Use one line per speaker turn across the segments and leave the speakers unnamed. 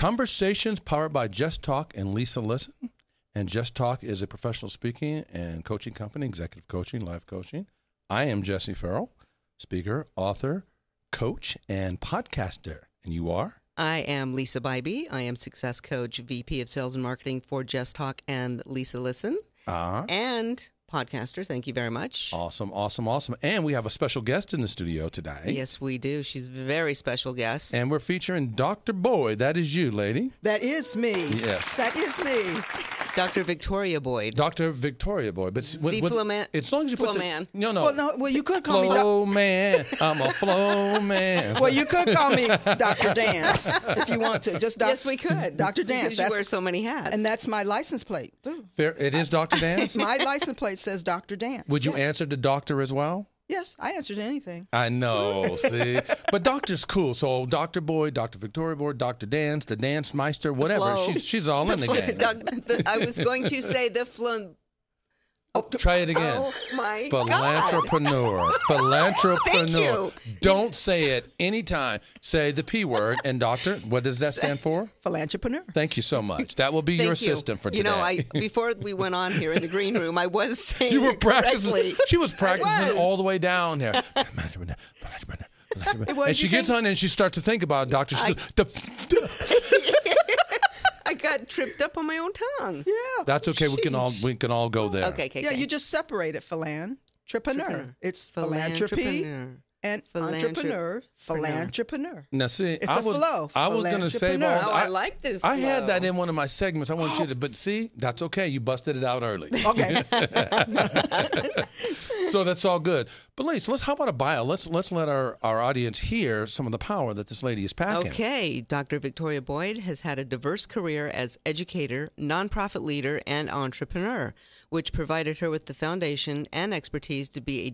Conversations powered by Just Talk and Lisa Listen. And Just Talk is a professional speaking and coaching company, executive coaching, life coaching. I am Jesse Farrell, speaker, author, coach, and podcaster. And you are?
I am Lisa Bybee. I am success coach, VP of Sales and Marketing for Just Talk and Lisa Listen. And podcaster. Thank you very much.
Awesome. And we have a special guest in the studio today.
Yes, we do. She's a very special guest.
And we're featuring Dr. Boyd. That is you, lady.
That is me.
Yes.
That is me.
Dr. Victoria Boyd.
Dr. Victoria Boyd. But as long as you put
man.
Well,
you could call me
Flow Man. I'm a flow man.
Well, you could call me Dr. Dance if you want to. Just
Yes, we could.
Dr. Dance.
Because you wear so many hats.
And that's my license plate.
Fair. It is Dr. Dance?
My license plate says Dr. Dance.
Would you answer to doctor as well?
Yes, I answer to anything.
I know, see? But doctor's cool. So Dr. Boyd, Dr. Victoria Boyd, Dr. Dance, the Dance Meister, whatever. She's all in the game.
I was going to say the
Try it again.
Oh, my
Philantrepreneur. Philantrepreneur.
Thank you.
Don't say it anytime. Say the P word. And doctor, what does that stand for?
Philantrepreneur.
Thank you so much. That will be your assistant for today.
You know, before we went on here in the green room, I was saying
you were practicing.
Correctly.
She was practicing all the way down here. And she gets on and she starts to think about it, doctor. She goes,
I got tripped up on my own tongue.
Yeah.
That's okay. We can all go there.
Okay.
Yeah, you just separate it. Philantrepreneur. It's philanthropy and entrepreneur. Philantrepreneur.
Now, see,
it's a flow.
I was going to say,
I like this.
I had that in one of my segments. I want you to, but see, that's okay. You busted it out early.
Okay.
So that's all good. But Lisa, how about a bio? Let's let our audience hear some of the power that this lady is packing.
Okay. Dr. Victoria Boyd has had a diverse career as educator, nonprofit leader, and entrepreneur, which provided her with the foundation and expertise to be a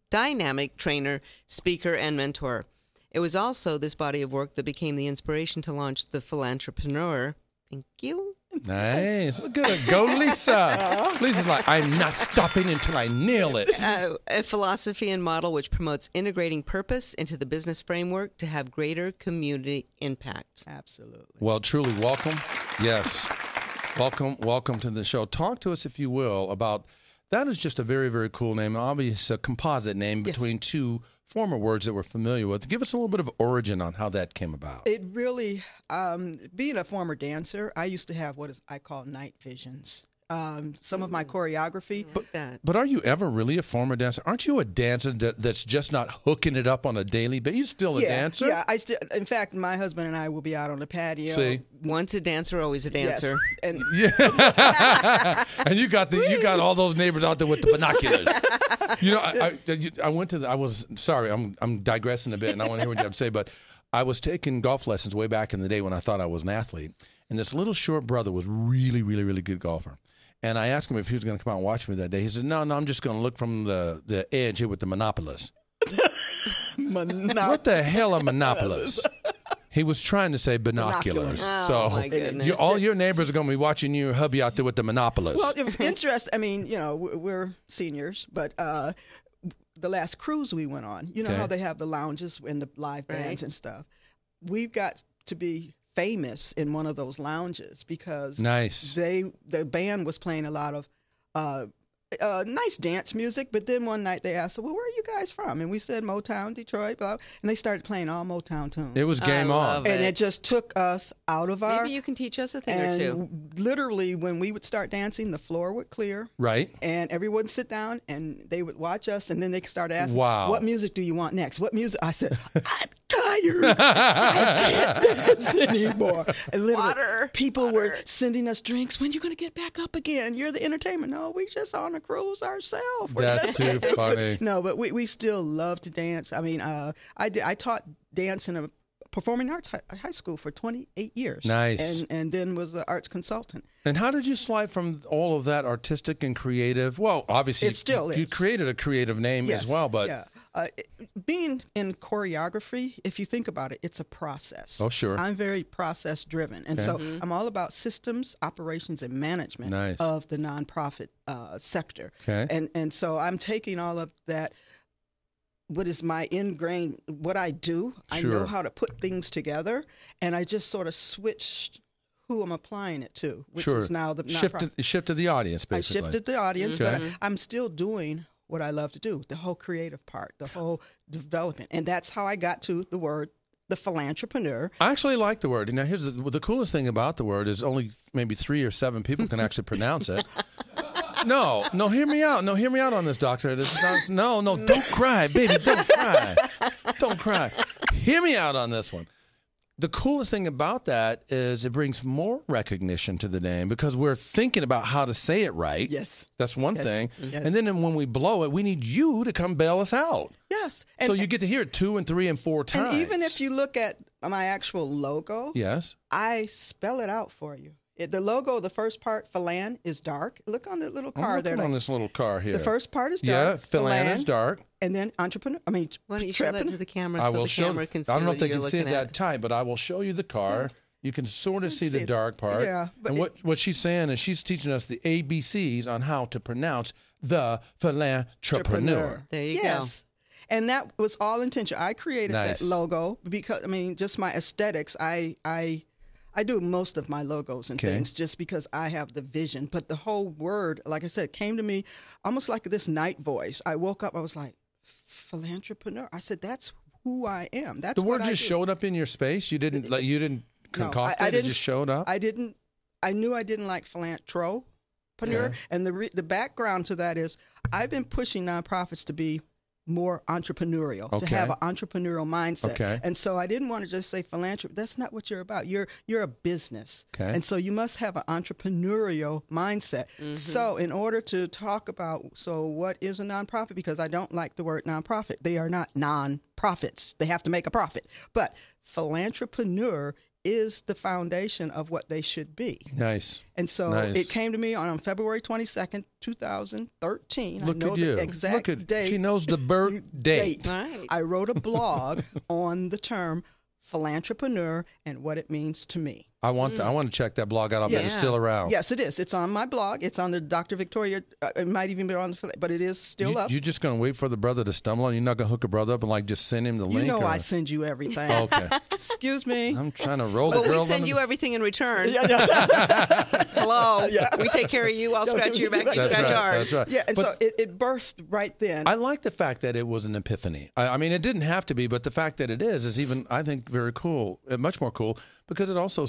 dynamic trainer, speaker, and mentor. It was also this body of work that became the inspiration to launch the Philantrepreneur. Thank you.
Nice. Good. Go, Lisa. Lisa's like, I'm not stopping until I nail it.
A philosophy and model which promotes integrating purpose into the business framework to have greater community impact.
Absolutely.
Well, truly, welcome. Yes. Welcome to the show. Talk to us, if you will, about that is just a very, very cool name. Obviously, a composite name between two former words that we're familiar with. Give us a little bit of origin on how that came about.
It really, being a former dancer, I used to have what I call night visions. Some of my choreography.
But are you ever really a former dancer? Aren't you a dancer that's just not hooking it up on a daily basis? You're still a dancer?
Yeah, in fact, my husband and I will be out on the patio.
See?
Once a dancer, always a dancer.
Yes.
And you got all those neighbors out there with the binoculars. You know, I'm digressing a bit, and I want to hear what you have to say, but I was taking golf lessons way back in the day when I thought I was an athlete, and this little short brother was really, really, really good golfer. And I asked him if he was going to come out and watch me that day. He said, no, I'm just going to look from the edge here with the monopolist. What the hell are monopolists? He was trying to say binoculars.
Oh, my goodness.
All your neighbors are going to be watching your hubby out there with the monopolist.
Well, interesting. I mean, you know, we're seniors, but the last cruise we went on, you know how they have the lounges and the live bands and stuff. We've got to be famous in one of those lounges because the band was playing a lot of nice dance music, but then one night they asked, well, where are you guys from? And we said Motown, Detroit, blah, and they started playing all Motown tunes.
It was game on.
And it just took us out of our...
Maybe you can teach us a thing or two.
Literally, when we would start dancing, the floor would clear.
Right.
And everyone would sit down, and they would watch us, and then they started asking, what music do you want next? What music? I said, I'm tired. I can't dance anymore. And literally, people were sending us drinks. When are you going to get back up again? You're the entertainment. No, we just on a cruise ourselves.
That's too funny.
No, but we still love to dance. I mean, I taught dance in a performing arts high school for 28 years.
Nice.
And then was an arts consultant.
And how did you slide from all of that artistic and creative? Well, obviously, you created a creative name as well, but...
being in choreography, if you think about it, it's a process.
Oh, sure.
I'm very process driven. And so I'm all about systems, operations, and management of the nonprofit sector.
Okay.
And so I'm taking all of that what is my ingrained, what I do. I
Sure.
know how to put things together, and I just sort of switched who I'm applying it to, which
Sure.
is now the
Shifted the audience, basically.
I shifted the audience,
Okay.
but I'm still doing what I love to do, the whole creative part, the whole development. And that's how I got to the word, the Philantrepreneur.
I actually like the word. Now, here's the coolest thing about the word is only maybe 3 or 7 people can actually pronounce it. No, hear me out. No, hear me out on this, doctor. No, don't cry, baby, don't cry. Don't cry. Hear me out on this one. The coolest thing about that is it brings more recognition to the name because we're thinking about how to say it right.
Yes.
That's one thing.
Yes.
And then when we blow it, we need you to come bail us out.
Yes.
So you get to hear it 2 and 3 and 4 times.
And even if you look at my actual logo,
yes,
I spell it out for you. The logo, the first part, Philan, is dark. Look on the little car there.
On this little car here.
The first part is
yeah,
dark.
Philan is dark.
And then entrepreneur. I mean,
Why don't you show that to the camera
I
so
will
the camera can see
I don't know
what
if they
you're
can see it
looking
that
at.
tight, but I will show you the car. You can sort of see the
See
dark part.
yeah, but
and what she's saying is she's teaching us the ABCs on how to pronounce the Philantrepreneur.
There you
yes. And that was all intentional. I created
Nice.
that logo because, I mean, just my aesthetics. I do most of my logos and
Okay.
things just because I have the vision. But the whole word, like I said, came to me almost like this night voice. I woke up, I was like, Philantrepreneur. I said, that's who I am. That's
The
what
word
I
just
do.
showed up in your space. You didn't concoct
I
it. It
didn't-
just showed up.
I knew I didn't like philantropreneur.
Yeah.
And the background to that is I've been pushing nonprofits to be more entrepreneurial, to
Okay.
have an entrepreneurial mindset.
Okay.
And so I didn't want to just say philanthropy. That's not what you're about. You're a business.
Okay.
And so you must have an entrepreneurial mindset. So in order to talk about, so what is a nonprofit? Because I don't like the word nonprofit. They are not non-profits. They have to make a profit. But Philantrepreneur is the foundation of what they should be.
Nice.
And so
Nice.
it came to me on February 22nd, 2013.
Look
I know
at you.
the exact
Look at,
date.
she knows the birth date.
Right.
I wrote a blog on the term Philantrepreneur and what it means to me.
I want to check that blog out. I bet it's
Yeah.
still around.
Yes, it is. It's on my blog. It's on the Dr. Victoria. It might even be on the, but it is still up.
You just gonna wait for the brother to stumble, and you're not gonna hook a brother up and like just send him the
You
link.
know
or-
I send you everything.
Okay.
Excuse me.
I'm trying to roll
Well,
the girl.
we send
down
you
the-
everything in return.
Yeah.
Hello. We take care of you. I'll scratch your back. You
That's
scratch
right.
ours.
That's right.
Yeah, and
But-
so it birthed right then.
I like the fact that it was an epiphany. I mean, it didn't have to be, but the fact that it is even, I think, very cool, much more cool, because it also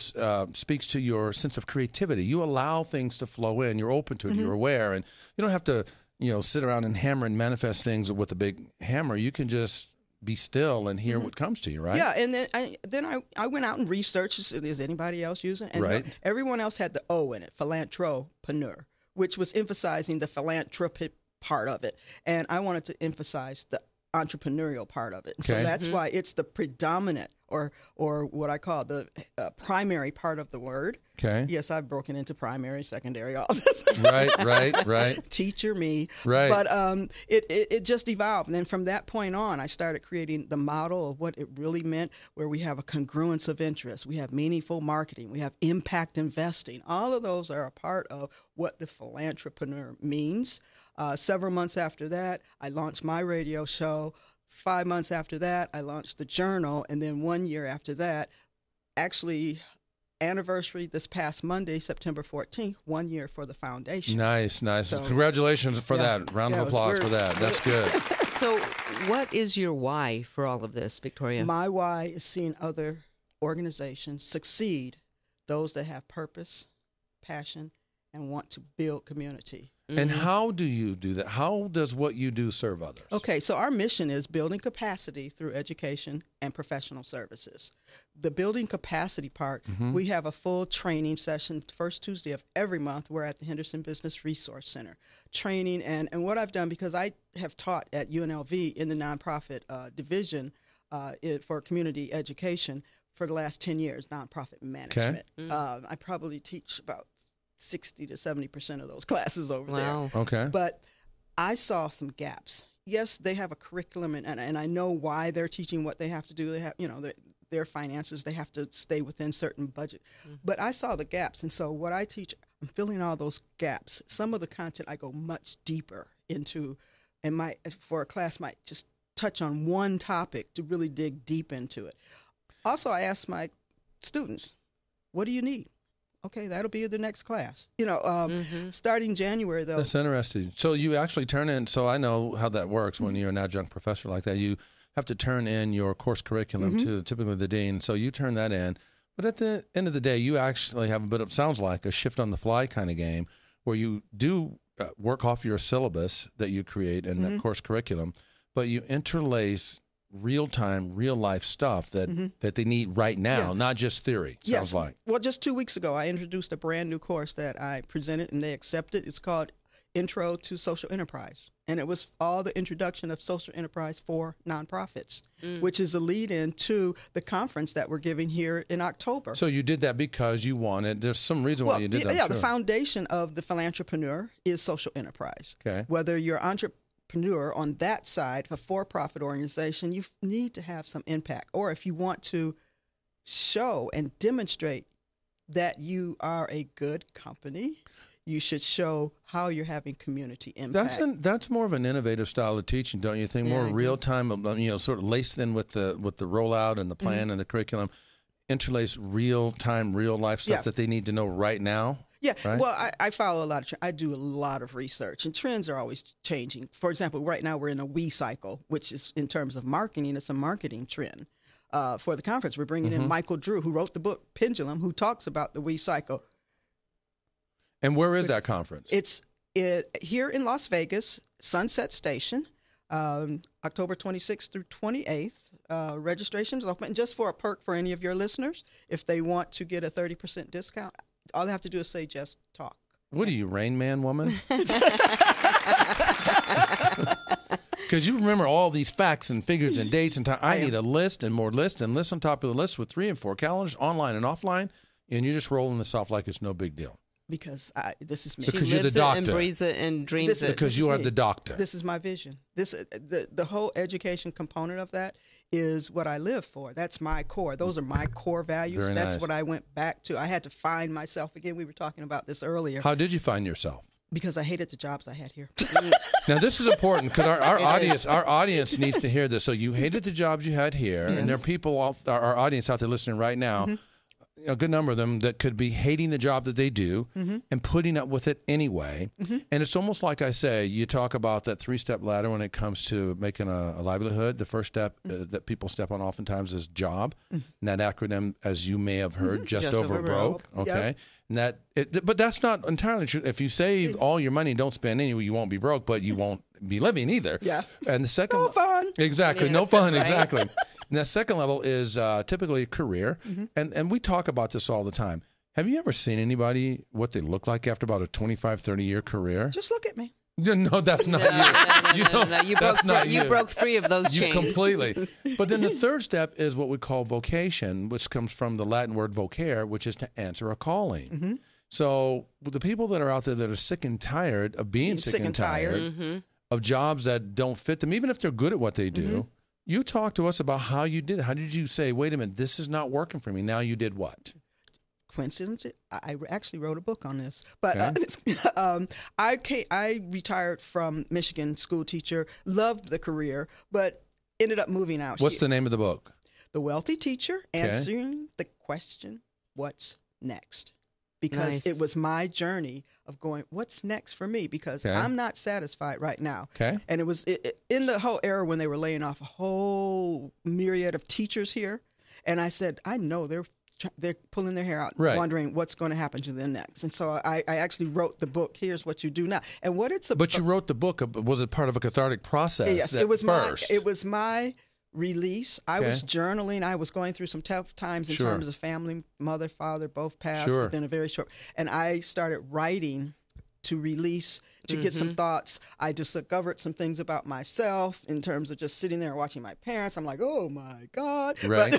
speaks to your sense of creativity. You allow things to flow in. You're open to it. You're aware, and you don't have to, sit around and hammer and manifest things with a big hammer. You can just be still and hear what comes to you, right?
Yeah, and then I went out and researched, is anybody else using it? And
Right.
everyone else had the O in it, Philanthropreneur, which was emphasizing the philanthropic part of it. And I wanted to emphasize the entrepreneurial part of it. So
Okay.
that's why it's the predominant or what I call the primary part of the word.
Okay.
Yes, I've broken into primary, secondary, all this.
Right.
Teacher me.
Right.
But it just evolved. And then from that point on, I started creating the model of what it really meant, where we have a congruence of interest. We have meaningful marketing. We have impact investing. All of those are a part of what the Philantrepreneur means. Several months after that, I launched my radio show. 5 months after that, I launched the journal. And then 1 year after that, actually anniversary this past Monday, September 14th, 1 year for the foundation.
Nice.
So-
Congratulations for
Yeah.
that. Round
Yeah,
of
it was
applause
weird.
for that. That's good.
So, what is your why for all of this, Victoria?
My why is seeing other organizations succeed, those that have purpose, passion, and want to build community.
And how do you do that? How does what you do serve others?
Okay, so our mission is building capacity through education and professional services. The building capacity part, we have a full training session first Tuesday of every month. We're at the Henderson Business Resource Center. Training, and what I've done, because I have taught at UNLV in the nonprofit division for community education for the last 10 years, nonprofit management. I probably teach about 60 to 70% of those classes over there.
Okay.
But I saw some gaps. Yes, they have a curriculum, and I know why they're teaching what they have to do. They have, their finances, they have to stay within certain budget. But I saw the gaps, and so what I teach, I'm filling all those gaps. Some of the content I go much deeper into, and for a class might just touch on one topic to really dig deep into it. Also, I ask my students, what do you need? Okay, that'll be the next class. Starting January, though.
That's interesting. So you actually turn in, so I know how that works when you're an adjunct professor like that. You have to turn in your course curriculum to typically the dean. So you turn that in. But at the end of the day, you actually have a bit of, sounds like a shift on the fly kind of game where you do work off your syllabus that you create in that course curriculum, but you interlace real-time, real-life stuff that they need right now, not just theory, sounds like.
Well, just 2 weeks ago, I introduced a brand new course that I presented, and they accepted. It's called Intro to Social Enterprise, and it was all the introduction of social enterprise for nonprofits, which is a lead-in to the conference that we're giving here in October.
So you did that because you wanted, there's some reason why you did that.
Yeah, the foundation of the Philantrepreneur is social enterprise.
Okay.
Whether you're entrepreneur on that side, a for-profit organization, you need to have some impact. Or if you want to show and demonstrate that you are a good company, you should show how you're having community impact.
That's more of an innovative style of teaching, don't you think? More real time, sort of laced in with the rollout and the plan and the curriculum, interlace real time, real life stuff that they need to know right now.
Yeah,
right?
Well, I follow a lot of I do a lot of research, and trends are always changing. For example, right now we're in a we cycle, which is, in terms of marketing, it's a marketing trend. For the conference, we're bringing in Michael Drew, who wrote the book Pendulum, who talks about the we cycle.
And where is that conference?
It's here in Las Vegas, Sunset Station, October 26th through 28th. Registration's open. And just for a perk for any of your listeners, if they want to get a 30% discount, all they have to do is say, just talk.
What are you, Rain Man woman? Because you remember all these facts and figures and dates and time. I need a list and more lists and lists on top of the list with 3 and 4 calendars, online and offline, and you're just rolling this off like it's no big deal.
Because this is me.
Because
she
you're
lives
the doctor.
it and breathes it and dreams it.
Because you are the doctor.
This is my vision. The whole education component of that is what I live for. That's my core. Those are my core values.
Very
That's
nice.
what I went back to. I had to find myself again. We were talking about this earlier.
How did you find yourself?
Because I hated the jobs I had here.
Now, this is important because our audience needs to hear this. So you hated the jobs you had here, and there are people, our audience out there listening right now, a good number of them that could be hating the job that they do and putting up with it anyway. And it's almost like I say, you talk about that 3-step ladder when it comes to making a livelihood. The first step that people step on oftentimes is job. And that acronym, as you may have heard, just over broke. Okay. Yep. And but that's not entirely true. If you save all your money, don't spend any, you won't be broke, but you won't be living either.
Yeah.
And the second,
no fun.
Exactly. No fun. Right. Exactly. And that second level is typically a career. And we talk about this all the time. Have you ever seen anybody, what they look like after about a 25, 30-year career?
Just look at me.
No, that's not you.
No. You broke free of those chains.
You completely. But then the third step is what we call vocation, which comes from the Latin word vocare, which is to answer a calling. So the people that are out there that are sick and tired of being sick and tired of jobs that don't fit them, even if they're good at what they do, you talk to us about how you did it. How did you say, wait a minute, this is not working for me? Now you did what?
Coincidence? I actually wrote a book on this. But I retired from Michigan, school teacher, loved the career, but ended up moving out
What's the name of the book?
The Wealthy Teacher, Answering the Question, What's Next? Because it was my journey of going, what's next for me? Because I'm not satisfied right now. And it was in the whole era when they were laying off a whole myriad of teachers here. And I said, I know they're pulling their hair out, wondering what's going to happen to them next. And so I actually wrote the book, Here's What You Do Now. And what it's about.
But you wrote the book, was it part of a cathartic process?
Yes, it was my release. I was journaling. I was going through some tough times in terms of family, mother, father, both passed within a very short. And I started writing to release, to get some thoughts. I discovered some things about myself in terms of just sitting there and watching my parents. I'm like, oh my God.
Right.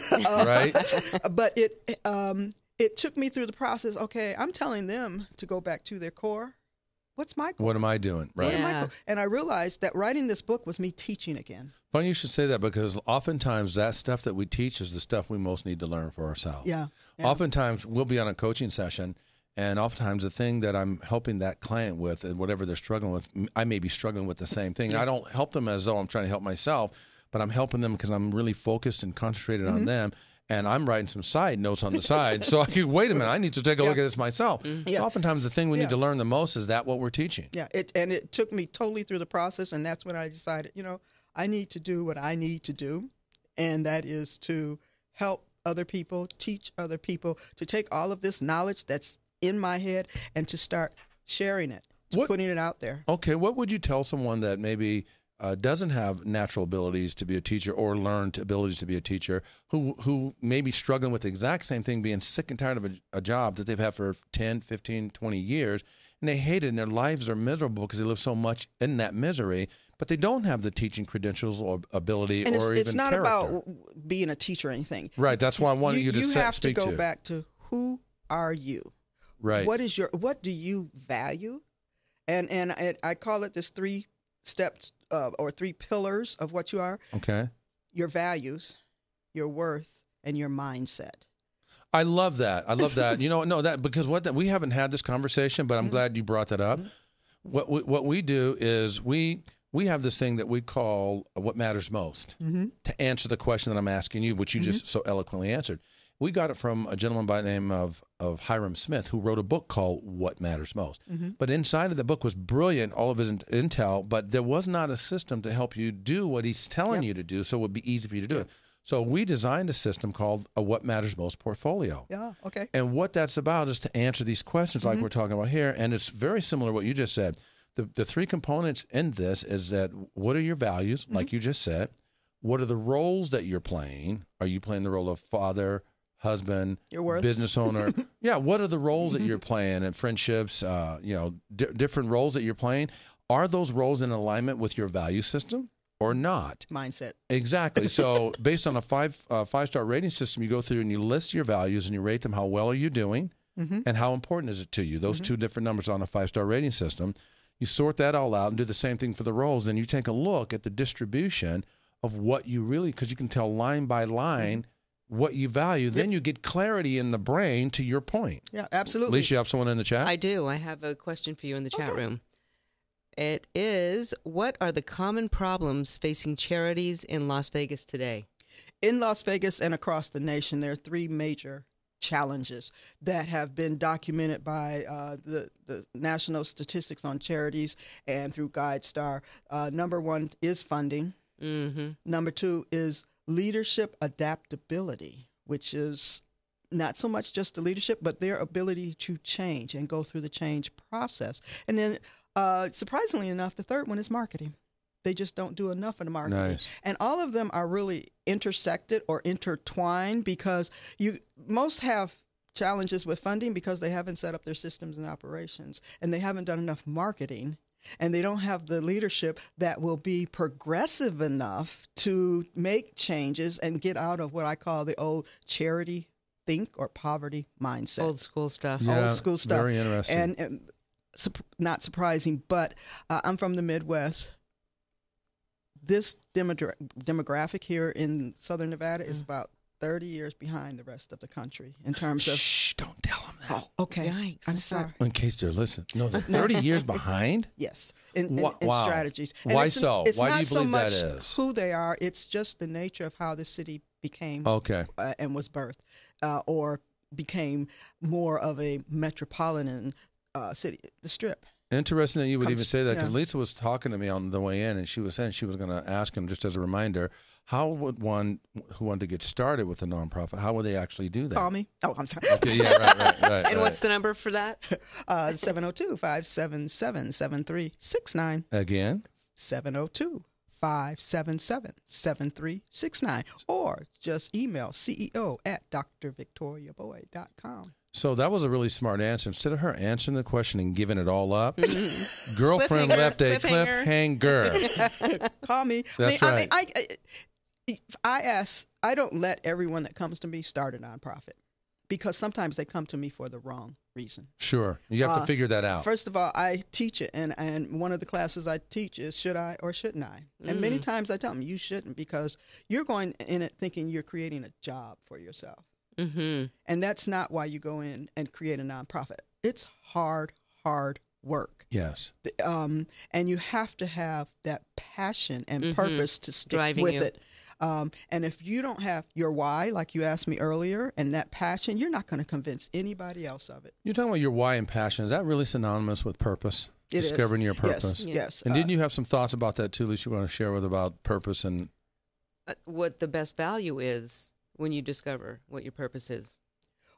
But it took me through the process. Okay, I'm telling them to go back to their core. What's my core?
What am I doing? Right.
And I realized that writing this book was me teaching again.
Funny you should say that, because oftentimes that stuff that we teach is the stuff we most need to learn for ourselves. Oftentimes we'll be on a coaching session, and oftentimes the thing that I'm helping that client with and whatever they're struggling with, I may be struggling with the same thing. I don't help them as though I'm trying to help myself, but I'm helping them because I'm really focused and concentrated on them. And I'm writing some side notes on the side. So I can, wait a minute, I need to take a look at this myself. So oftentimes the thing we need to learn the most is that what we're teaching.
Yeah, it took me totally through the process, and that's when I decided, I need to do what I need to do, and that is to help other people, teach other people, to take all of this knowledge that's in my head and to start sharing it, putting it out there.
Okay, what would you tell someone that maybe doesn't have natural abilities to be a teacher or learned abilities to be a teacher, who may be struggling with the exact same thing, being sick and tired of a job that they've had for 10, 15, 20 years, and they hate it, and their lives are miserable because they live so much in that misery, but they don't have the teaching credentials or ability or even character.
It's not about being a teacher or anything.
Right, that's why I wanted you to speak to.
You have to go back to, who are you?
Right.
What do you value? And I call it this 3 steps or 3 pillars of what you are.
Okay.
Your values, your worth, and your mindset.
I love that. Because we haven't had this conversation, but I'm glad you brought that up. What we do is we have this thing that we call what matters most to answer the question that I'm asking you, which you just so eloquently answered. We got it from a gentleman by the name of Hiram Smith, who wrote a book called What Matters Most. But inside of the book was brilliant, all of his intel, but there was not a system to help you do what he's telling you to do, so it would be easy for you to do it. So we designed a system called a What Matters Most portfolio.
Yeah, okay.
And what that's about is to answer these questions like we're talking about here, and it's very similar to what you just said. The 3 components in this is that what are your values, like you just said? What are the roles that you're playing? Are you playing the role of father, husband, business owner? What are the roles that you're playing in friendships, different roles that you're playing? Are those roles in alignment with your value system or not?
Mindset.
Exactly. So based on a five-star rating system, you go through and you list your values and you rate them. How well are you doing? And how important is it to you? Those 2 different numbers on a 5-star rating system. You sort that all out and do the same thing for the roles. Then you take a look at the distribution of what you really, because you can tell line by line what you value. Then you get clarity in the brain to your point.
Yeah, absolutely.
At least you have someone in the chat?
I do. I have a question for you in the chat room. It is, what are the common problems facing charities in Las Vegas today?
In Las Vegas and across the nation, there are 3 major challenges that have been documented by the National Statistics on Charities and through GuideStar. Number 1 is funding. Number 2 is leadership adaptability, which is not so much just the leadership, but their ability to change and go through the change process. And then, surprisingly enough, the 3rd one is marketing. They just don't do enough in the marketing.
Nice.
And all of them are really intersected or intertwined because most have challenges with funding because they haven't set up their systems and operations, and they haven't done enough marketing, and they don't have the leadership that will be progressive enough to make changes and get out of what I call the old charity think or poverty mindset.
Old school stuff.
Yeah,
old school stuff.
Very interesting.
And not surprising, but I'm from the Midwest. This demographic here in Southern Nevada is about 30 years behind the rest of the country in terms of...
Shh, don't tell them that.
Oh, okay.
Yikes,
I'm sorry.
In case they're listening. No, they're 30 years behind?
Yes, in
Wow.
strategies. And
Why so?
It's
Why
not
do you
so
believe
much
that is?
who they are. It's just the nature of how the city became and was birthed or became more of a metropolitan city, the Strip.
Interesting that you would even say that, because Lisa was talking to me on the way in, and she was saying she was going to ask him, just as a reminder, how would one who wanted to get started with a nonprofit, how would they actually do that?
Call me. Oh, I'm sorry.
Okay, yeah, right.
And what's the number for that?
702-577-7369.
Again?
702-577-7369. Or just email CEO@drvictoriaboyd.com.
So that was a really smart answer. Instead of her answering the question and giving it all up, girlfriend left a cliffhanger.
Call me.
That's right.
I don't let everyone that comes to me start a nonprofit because sometimes they come to me for the wrong reason.
Sure. You have to figure that out.
First of all, I teach it, and one of the classes I teach is should I or shouldn't I? And many times I tell them you shouldn't, because you're going in it thinking you're creating a job for yourself. And that's not why you go in and create a nonprofit. It's hard work.
Yes.
And you have to have that passion and purpose to stick with it. And if you don't have your why, like you asked me earlier, and that passion, you're not going to convince anybody else of it.
You're talking about your why and passion. Is that really synonymous with purpose?
It
Discovering
is.
your purpose.
Yes.
And didn't you have some thoughts about that too, Lisa, you want to share with about purpose and
what the best value is when you discover what your purpose is?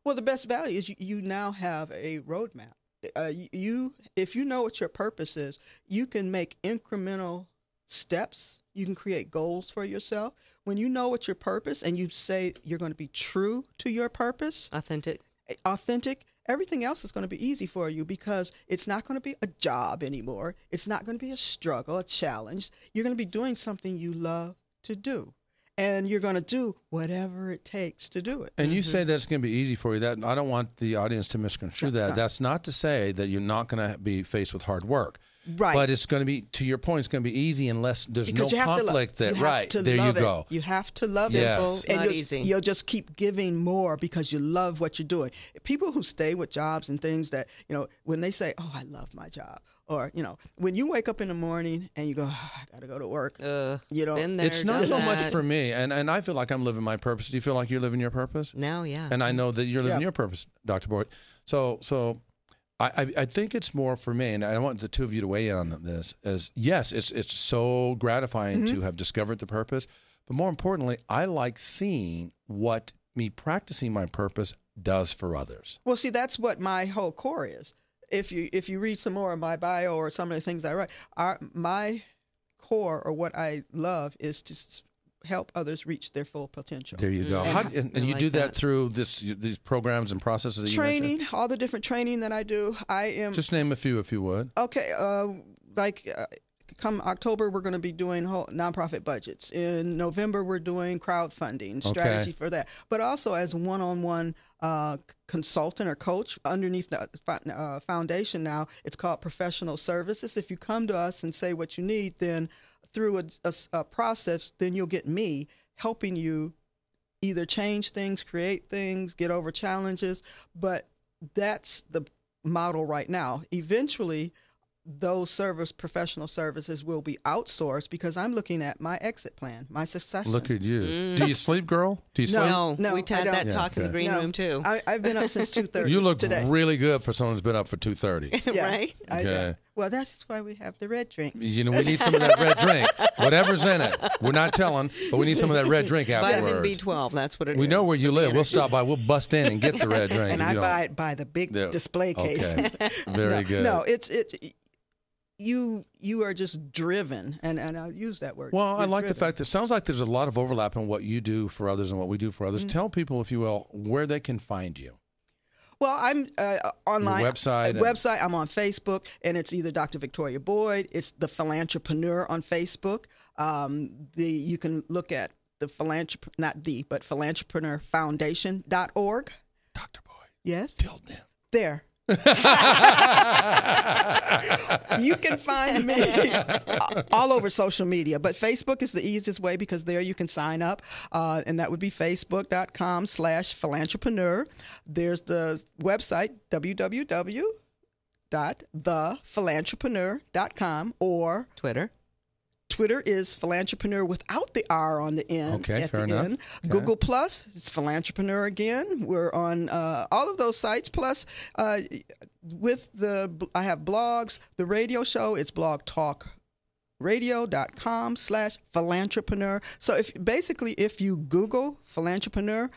Well, the best value is you now have a roadmap. If you know what your purpose is, you can make incremental steps. You can create goals for yourself. When you know what your purpose and you say you're going to be true to your purpose, authentic, everything else is going to be easy for you because it's not going to be a job anymore. It's not going to be a struggle, a challenge. You're going to be doing something you love to do. And you're going to do whatever it takes to do it.
And you say that's going to be easy for you. That I don't want the audience to misconstrue that. That's not to say that you're not going to be faced with hard work.
Right.
But it's going to be, to your point, it's going to be easy unless there's no conflict there. Right. There you go.
You have to love it.
Yes.
And
not easy.
You'll just keep giving more because you love what you're doing. People who stay with jobs and things that, when they say, oh, I love my job. Or, when you wake up in the morning and you go, oh, I got to go to work.
It's not so much for me. And I feel like I'm living my purpose. Do you feel like you're living your purpose?
No, yeah.
And I know that you're living your purpose, Dr. Boyd. So I think it's more for me, and I want the two of you to weigh in on this, as yes, it's so gratifying to have discovered the purpose. But more importantly, I like seeing what me practicing my purpose does for others.
Well, see, that's what my whole core is. If you read some more of my bio or some of the things I write, my core or what I love is to help others reach their full potential.
There you go. And you do that through these programs and processes that you mentioned?
All the different training that I do.
Just name a few if you would.
Okay, come October, we're going to be doing whole nonprofit budgets. In November, we're doing crowdfunding, strategy for that. But also as one-on-one consultant or coach underneath the foundation now, it's called professional services. If you come to us and say what you need, then through a process, then you'll get me helping you either change things, create things, get over challenges. But that's the model right now. Eventually, those professional services will be outsourced because I'm looking at my exit plan, my succession.
Look at you. Do you sleep, girl? Do you sleep?
No, we had that talk in the green room, too.
I've been up since 2:30
You look
today.
really good for someone who's been up for 2:30.
Right?
Okay.
Well, that's why we have the red drink.
We need some of that red drink. Whatever's in it. We're not telling, but we need some of that red drink afterwards.
Vitamin B12, that's what it is.
We know where you live. We'll stop by. We'll bust in and get the red drink.
And I buy it by the big display case.
Okay. Very good.
No, you are just driven, and I'll use that word.
Well, I like the fact that it sounds like there's a lot of overlap in what you do for others and what we do for others. Tell people, if you will, where they can find you.
Well, I'm online.
Your website.
I'm on Facebook, and it's either Dr. Victoria Boyd. It's the Philantrepreneur on Facebook. You can look at philantrepreneur.org.
Dr. Boyd.
Yes.
Tilden.
There. You can find me all over social media, but Facebook is the easiest way because there you can sign up, and that would be facebook.com/philantrepreneur. There's the website, www.thephilantrepreneur.com, or Twitter is Philantrepreneur without the R on the end.
Okay,
at
fair
the
enough.
end.
Okay.
Google Plus, it's Philantrepreneur again. We're on all of those sites. Plus, I have blogs. The radio show, it's blogtalkradio.com/philantrepreneur. So if you Google Philantrepreneur,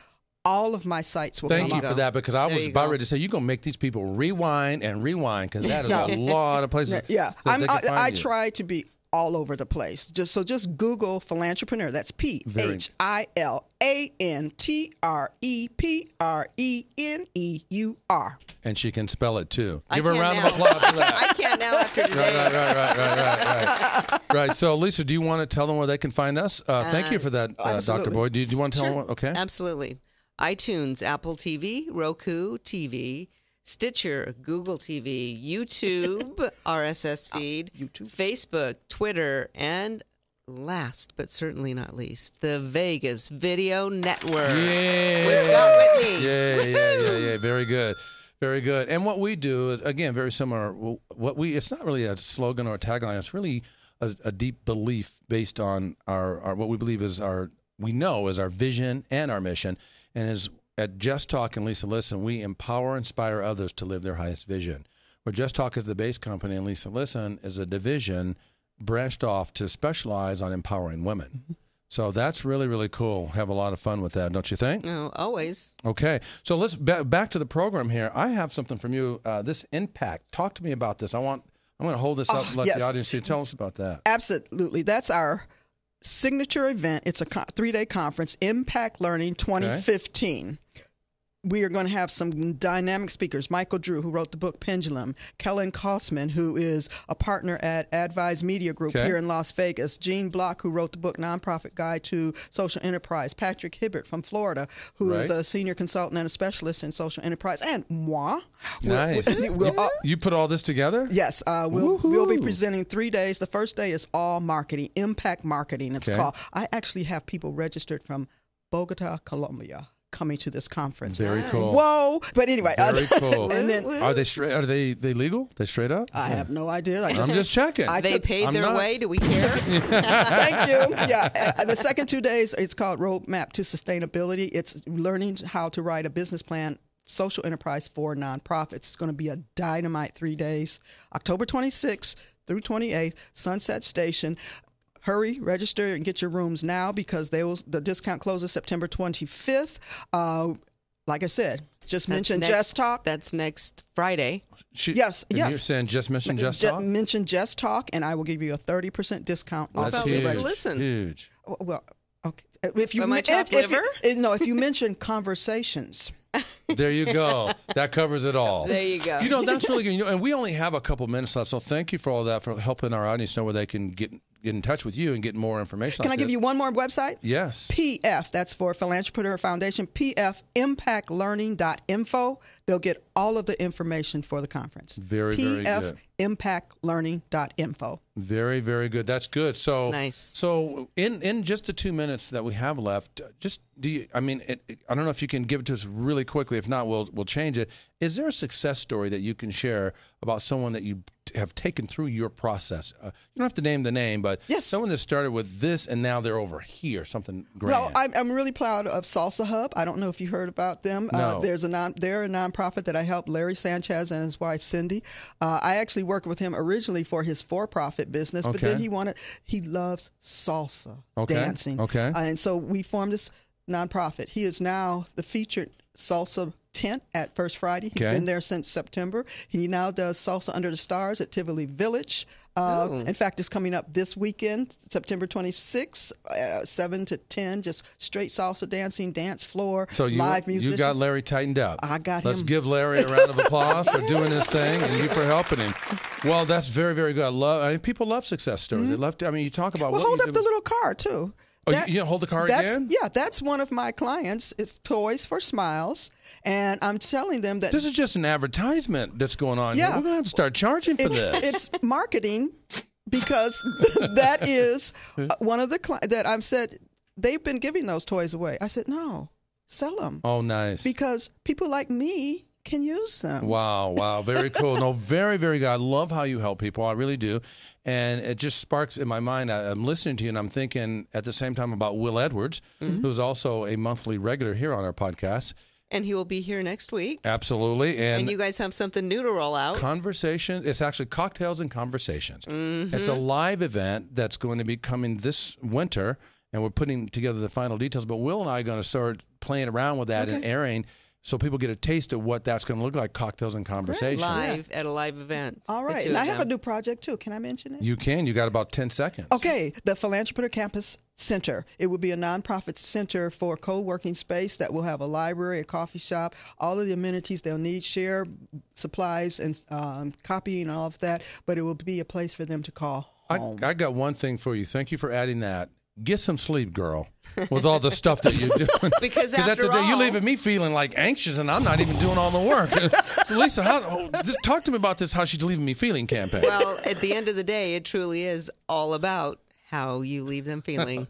all of my sites will come up.
Thank you for that, because I was about ready to say, you're going to make these people rewind, because that is a lot of places.
Yeah,
I
try to be all over the place. Just Google Philantrepreneur. That's PHILANTREPRENEUR.
And she can spell it too. Give her a round of applause for that.
I can now after today.
Right. So, Lisa, do you want to tell them where they can find us? Thank you for that, Dr. Boyd. Do you want to tell them? Okay.
Absolutely. iTunes, Apple TV, Roku TV, Stitcher, Google TV, YouTube, RSS feed, Facebook, Twitter, and last but certainly not least, the Vegas Video Network.
Yeah.
With Scott Whitney.
Yeah. Very good. Very good. And what we do is, again, very similar. It's not really a slogan or a tagline. It's really a deep belief based on our what we believe is we know is our vision and our mission. And is at Just Talk and Lisa Listen, we empower, inspire others to live their highest vision. Where Just Talk is the base company and Lisa Listen is a division branched off to specialize on empowering women. Mm-hmm. So that's really, really cool. Have a lot of fun with that, don't you think?
Oh, always.
Okay. So let's back to the program here. I have something from you, this impact. Talk to me about this. I'm going to hold this up and let the audience see. Tell us about that.
Absolutely. That's our signature event. It's a 3-day conference, Impact Learning 2015. Okay. We are going to have some dynamic speakers. Michael Drew, who wrote the book Pendulum. Kellen Kosman, who is a partner at Advise Media Group here in Las Vegas. Gene Block, who wrote the book Nonprofit Guide to Social Enterprise. Patrick Hibbert from Florida, who is a senior consultant and a specialist in social enterprise. And moi.
Nice. You put all this together?
Yes. We'll be presenting 3 days. The first day is all marketing, impact marketing it's called. I actually have people registered from Bogota, Colombia, coming to this conference.
Very cool.
Whoa! But anyway,
very cool. And then, are they straight? Are they legal? They straight up?
I have no idea.
I'm just checking.
They paid their way. Do we care?
Thank you. Yeah. The second 2 days, it's called Roadmap to Sustainability. It's learning how to write a business plan, social enterprise for nonprofits. It's going to be a dynamite 3 days, October 26th through 28th, Sunset Station. Hurry, register, and get your rooms now because the discount closes September 25th. Like I said, mention Just Talk.
That's next Friday.
Yes.
You're saying just mention Just Talk?
Mention Just Talk, and I will give you a 30% discount.
That's huge.
Well, okay. If you if you mention Conversations.
There you go. That covers it all.
There you go.
That's really good. And we only have a couple minutes left, so thank you for all that, for helping our audience know where they can get in touch with you and get more information.
Can I give you one more website?
Yes.
PF, that's for Philantrepreneur Foundation, pfimpactlearning.info. They'll get all of the information for the conference.
Very good.
pfimpactlearning.info.
Very, very good. That's good. So
nice.
So in just the 2 minutes that we have left, I don't know if you can give it to us really quickly. If not, we'll change it. Is there a success story that you can share about someone that you have taken through your process? You don't have to name the name, but someone that started with this and now they're over here, something grand.
Well, I'm really proud of Salsa Hub. I don't know if you heard about them.
No.
They're a nonprofit that I helped Larry Sanchez and his wife Cindy. I actually worked with him originally for his for-profit business, but then he loves salsa dancing.
Okay.
And so we formed this nonprofit. He is now the featured salsa tent at First Friday. He's been there since September. He now does Salsa Under the Stars at Tivoli Village. In fact, it's coming up this weekend, September 26th, 7 to 10, just straight salsa dancing, dance floor, live musicians.
You got Larry tightened up.
I got him.
Let's give Larry a round of applause for doing his thing and you for helping him. Well, that's very, very good. People love success stories. They love to, you talk about
what you do. Hold up the little car, too.
You hold the car again?
Yeah, that's one of my clients. It's Toys for Smiles, and I'm telling them that
this is just an advertisement that's going on here. We're going to have to start charging for this.
It's marketing because that is one of the that I've said they've been giving those toys away. I said no, sell them.
Oh, nice.
Because people like me can use them.
Wow. Very cool. No, very, very good. I love how you help people. I really do. And it just sparks in my mind. I'm listening to you and I'm thinking at the same time about Will Edwards, who's also a monthly regular here on our podcast.
And he will be here next week.
Absolutely.
And you guys have something new to roll out.
Conversation. It's actually Cocktails and Conversations. Mm-hmm. It's a live event that's going to be coming this winter, and we're putting together the final details. But Will and I are going to start playing around with that and airing so people get a taste of what that's going to look like, Cocktails and Conversations.
Live at a live event.
All right. And I have a new project, too. Can I mention it?
You can. You got about 10 seconds.
Okay. The Philantrepreneur Campus Center. It will be a nonprofit center for co-working space that will have a library, a coffee shop, all of the amenities they'll need, share supplies and copying and all of that. But it will be a place for them to call home.
I got one thing for you. Thank you for adding that. Get some sleep, girl, with all the stuff that you're doing.
Because after all,
you're leaving me feeling like anxious, and I'm not even doing all the work. So, Lisa, talk to me about this How She's Leaving Me Feeling campaign.
Well, at the end of the day, it truly is all about how you leave them feeling.